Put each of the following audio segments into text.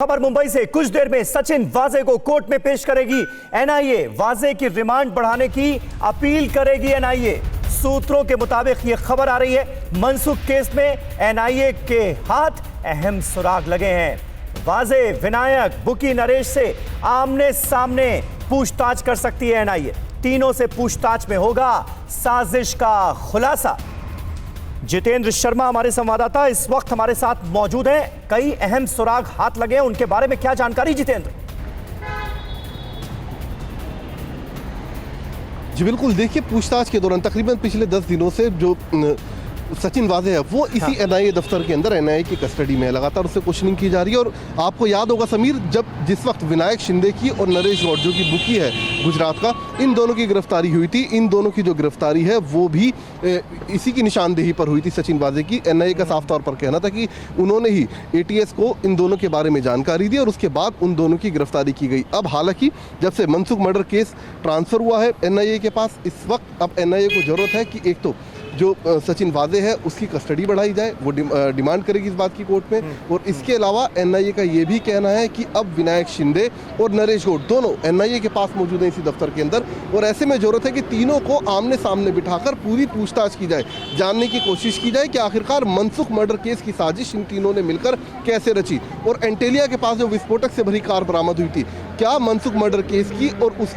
खबर मुंबई से। कुछ देर में सचिन वाजे को कोर्ट में पेश करेगी एनआईए। वाजे की रिमांड बढ़ाने की अपील करेगी एनआईए। सूत्रों के मुताबिक यह खबर आ रही है, मनसुख केस में एनआईए के हाथ अहम सुराग लगे हैं। वाजे, विनायक, बुकी नरेश से आमने सामने पूछताछ कर सकती है एनआईए। तीनों से पूछताछ में होगा साजिश का खुलासा। जितेंद्र शर्मा हमारे संवाददाता इस वक्त हमारे साथ मौजूद हैं। कई अहम सुराग हाथ लगे हैं, उनके बारे में क्या जानकारी जितेंद्र? जी बिल्कुल, देखिए पूछताछ के दौरान तकरीबन पिछले 10 दिनों से जो सचिन वाजे है वो इसी एनआईए दफ्तर के अंदर एनआईए की कस्टडी में है। लगातार उससे क्वेश्चनिंग की जा रही है। और आपको याद होगा समीर, जिस वक्त विनायक शिंदे की और नरेश गौड़ जो की बुकी है गुजरात का, इन दोनों की गिरफ्तारी हुई थी। इन दोनों की जो गिरफ्तारी है वो भी इसी की निशानदेही पर हुई थी सचिन वाजे की। एनआईए का साफ तौर पर कहना था कि उन्होंने ही एटीएस को इन दोनों के बारे में जानकारी दी और उसके बाद उन दोनों की गिरफ्तारी की गई। अब हालांकि जब से मनसुख मर्डर केस ट्रांसफर हुआ है एनआईए के पास, इस वक्त अब एनआईए को जरूरत है कि एक तो जो सचिन वाजे है उसकी कस्टडी बढ़ाई जाए, वो डिमांड करेगी इस बात की कोर्ट में। और इसके अलावा एनआईए का ये भी कहना है कि अब विनायक शिंदे और नरेश गौड़ दोनों एनआईए के पास मौजूद हैं इसी दफ्तर के अंदर, और ऐसे में जरूरत है कि तीनों को आमने सामने बिठाकर पूरी पूछताछ की जाए, जानने की कोशिश की जाए कि आखिरकार मनसुख मर्डर केस की साजिश इन तीनों ने मिलकर कैसे रची। और एंटेलिया के पास जो विस्फोटक से भरी कार बरामद हुई थी, क्या मनसुख मर्डर केस की और उस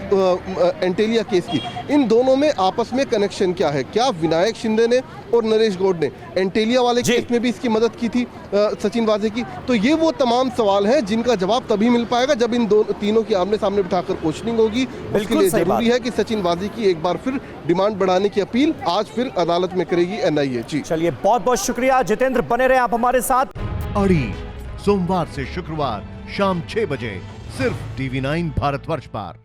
एंटेलिया केस की, इन दोनों में आपस में कनेक्शन क्या है? क्या विनायक शिंदे ने और नरेश गौड़ ने एंटेलिया वाले केस में भी इसकी मदद की थी सचिन वाजे की? तो ये वो तमाम सवाल हैं जिनका जवाब तभी मिल पाएगा जब इन तीनों की आमने सामने बिठाकर क्वेश्चनिंग होगी। उसके लिए जरूरी है कि सचिन वाजे की एक बार फिर डिमांड बढ़ाने की अपील आज फिर अदालत में करेगी एनआईए। जी चलिए, बहुत बहुत शुक्रिया जितेंद्र, बने रहे आप हमारे साथ। अड़ी सोमवार से शुक्रवार शाम 6 बजे सिर्फ TV9 भारतवर्ष पर।